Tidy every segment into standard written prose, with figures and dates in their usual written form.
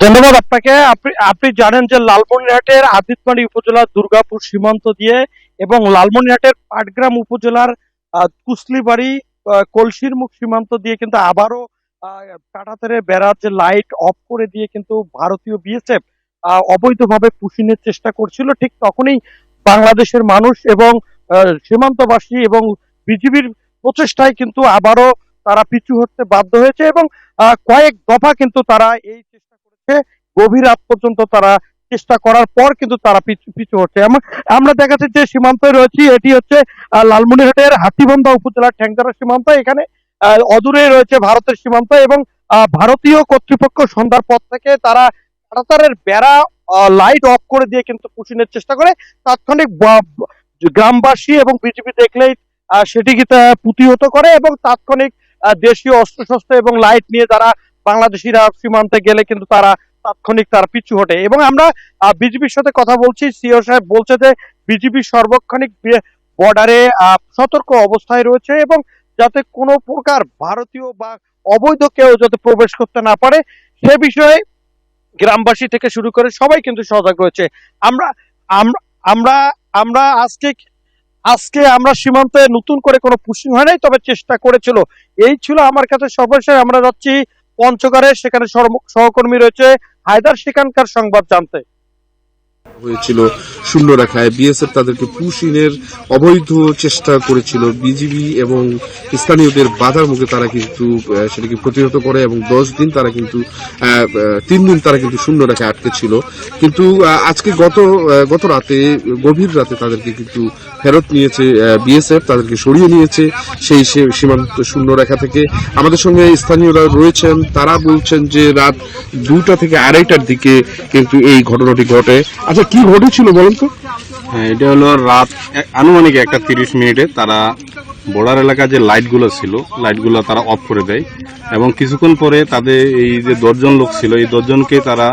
ধন্যবাদ আপনাকে। আপনি আপনি জানেন যে লালমনিরহাটের আদিতমারি উপজেলার দুর্গাপুর সীমান্ত দিয়ে এবং লালমনিরহাটের পাটগ্রাম উপজেলার কুসলিবাড়ি কলসির মুখ সীমান্ত দিয়ে কিন্তু আবারও কাঁটাতারের বেড়ার যে লাইট অফ করে দিয়ে কিন্তু ভারতীয় বিএসএফ অবৈধভাবে পুশিনের চেষ্টা করছিল। ঠিক তখনই বাংলাদেশের মানুষ এবং সীমান্তবাসী এবং বিজিবির প্রচেষ্টায় কিন্তু আবারও তারা পিছু হটতে বাধ্য হয়েছে এবং কয়েক দফা কিন্তু তারা এই চেষ্টা করেছে। গভীর রাত পর্যন্ত তারা চেষ্টা করার পর কিন্তু তারা পিছু পিছু হচ্ছে। আমরা দেখাচ্ছি যে সীমান্তে রয়েছি, এটি হচ্ছে লালমনিরহাটের হাতীবন্ধা উপজেলার ঠ্যাংদারা সীমান্ত। এখানে অদূরে রয়েছে ভারতের সীমান্ত এবং ভারতীয় কর্তৃপক্ষ সন্ধ্যার পর থেকে তারা কাঁটাতারের বেড়া লাইট অফ করে দিয়ে কিন্তু পুষিনের চেষ্টা করে। তাৎক্ষণিক গ্রামবাসী এবং বিজেপি দেখলেই সেটিকে প্রতিহত করে এবং তাৎক্ষণিক দেশীয় অস্ত্রশস্ত্র এবং লাইট নিয়ে তারা বাংলাদেশিরা সীমান্তে গেলে কিন্তু তারা তাৎক্ষণিক তারা পিছু হটে। এবং আমরা বিজেপির সাথে কথা বলছি, সিও সাহেব বলছে যে বিজেপি সর্বক্ষণিক বর্ডারে সতর্ক অবস্থায় রয়েছে এবং যাতে কোনো প্রকার ভারতীয় বা অবৈধ কেউ যাতে প্রবেশ করতে না পারে সে বিষয়ে গ্রামবাসী থেকে শুরু করে সবাই কিন্তু সজাগ রয়েছে। আমরা আমরা আমরা আজকে আজকে আমরা সীমান্তে নতুন করে কোনো পুশিং হয় নাই, তবে চেষ্টা করেছিল। এই ছিল আমার কাছে সর্বশেষ। আমরা যাচ্ছি পঞ্চগড়ে, সেখানে সহকর্মী রয়েছে হায়দার, সেখানকার সংবাদ জানতে। হয়েছিল শূন্য রেখায় বিএসএফ তাদেরকে পুশিনের অবৈধ চেষ্টা করেছিল। বিজিবি এবং স্থানীয়দের বাধার মুখে তারা কিন্তু সেটাকে প্রতিহত করে এবং 10 দিন তারা কিন্তু 3 দিন তারা কিন্তু শূন্য রেখায় আটকে ছিল। কিন্তু আজকে গত রাতে গভীর রাতে তাদেরকে কিন্তু ফেরত নিয়েছে বিএসএফ, তাদেরকে সরিয়ে নিয়েছে সেই সীমান্ত শূন্য রেখা থেকে। আমাদের সঙ্গে স্থানীয়রা রয়েছেন, তারা বলছেন যে রাত 2টা থেকে 2:30টার দিকে কিন্তু এই ঘটনাটি ঘটে। আচ্ছা, কি ঘটেছিল বলেন তো? হ্যাঁ, এটা হলো রাত আনুমানিক 1:30 তারা বর্ডার এলাকা যে লাইটগুলো ছিল লাইটগুলো তারা অফ করে দেয় এবং কিছুক্ষণ পরে তাদের এই যে 10 জন লোক ছিল এই 10 জনকে তারা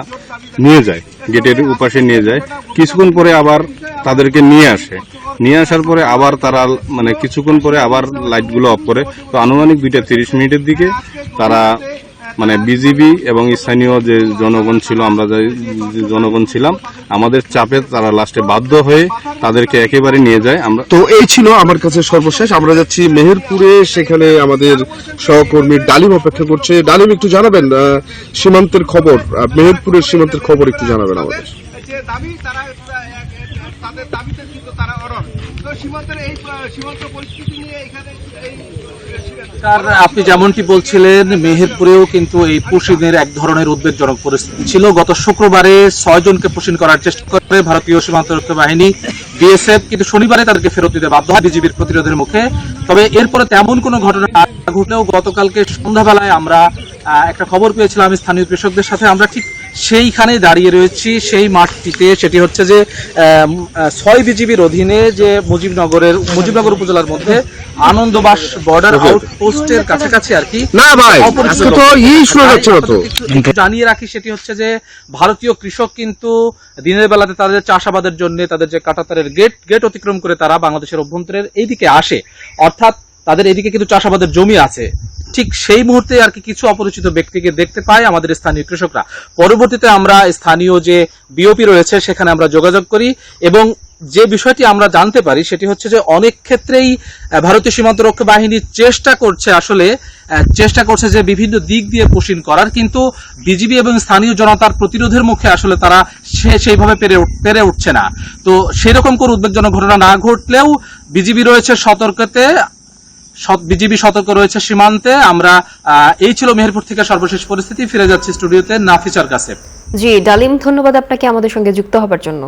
নিয়ে যায়, গেটের উপাশে নিয়ে যায়। কিছুক্ষণ পরে আবার তাদেরকে নিয়ে আসার পরে আবার তারা মানে কিছুক্ষণ পরে আবার লাইটগুলো অফ করে। তো আনুমানিক 2:30 দিকে তারা মানে বিজিবি এবং স্থানীয় যে জনগণ ছিল, আমরা যে জনগণ ছিলাম, আমাদের চাপে তারা লাস্টে বাধ্য হয়ে তাদেরকে একেবারে নিয়ে যায়। আমরা তো এই ছিল আমার কাছে সর্বশেষ। আমরা যাচ্ছি মেহেরপুরে, সেখানে আমাদের সহকর্মী ডালিম অপেক্ষা করছে। ডালিম, একটু জানাবেন সীমান্তের খবর, মেহেরপুরের সীমান্তের খবর একটু জানাবেন আমাদের। আপনি যেমনটি বলছিলেন, মেহেরপুরেও কিন্তু এই পুশিনের এক ধরনের উদ্বেগজনক পরিস্থিতি ছিল। গত শুক্রবারে 6 জনকে পুশিন করার চেষ্টা করে ভারতীয় সীমান্তরক্ষী বাহিনী বিএসএফ, কিন্তু শনিবারে তাদেরকে ফেরত দিতে বাধ্য হয় বিজিবির প্রতিরোধের মুখে। তবে এরপরে তেমন কোনো ঘটনা না ঘটলেও গতকালকে সন্ধ্যাবেলায় আমরা একটা খবর পেয়েছিলাম স্থানীয় কৃষকদের সাথে। আমরা ঠিক সেইখানে দাঁড়িয়ে রয়েছি, সেই মাঠটিতে। সেটি হচ্ছে যে 6 বিজিবির অধীনে যে মুজিবনগর উপজেলার মধ্যে আনন্দবাস বর্ডার আউটপোস্টের কাছাকাছি আর কি। না ভাই, আজকে তো শোনা যাচ্ছে না তো। জানিয়ে রাখি, সেটি হচ্ছে যে ভারতীয় কৃষক কিন্তু দিনের বেলাতে তাদের চাষাবাদের জন্য তাদের যে কাঁটাতারের গেট অতিক্রম করে তারা বাংলাদেশের অভ্যন্তরের এইদিকে আসে, অর্থাৎ তাদের এদিকে কিন্তু চাষাবাদের জমি আছে। ঠিক সেই মুহূর্তে আর কি কিছু অপরিচিত ব্যক্তিকে দেখতে পাই আমাদের স্থানীয় কৃষকরা। পরবর্তীতে আমরা স্থানীয় যে বিওপি রয়েছে সেখানে আমরা যোগাযোগ করি এবং যে বিষয়টি আমরা জানতে পারি সেটি হচ্ছে যে অনেক ক্ষেত্রেই ভারতীয় সীমান্তরক্ষী বাহিনী চেষ্টা করছে যে বিভিন্ন দিক দিয়ে পুশিন করার, কিন্তু বিজিবি এবং স্থানীয় জনতার প্রতিরোধের মুখে আসলে তারা সেইভাবে পেরে উঠছে না। তো সেরকম কোনো উদ্বেগজনক ঘটনা না ঘটলেও বিজিবি সতর্ক রয়েছে সীমান্তে। আমরা এই ছিল মেহেরপুর থেকে সর্বশেষ পরিস্থিতি। ফিরে যাচ্ছি স্টুডিওতে নাফিসার কাছে। জি ডালিম, ধন্যবাদ আপনাকে আমাদের সঙ্গে যুক্ত হবার জন্য।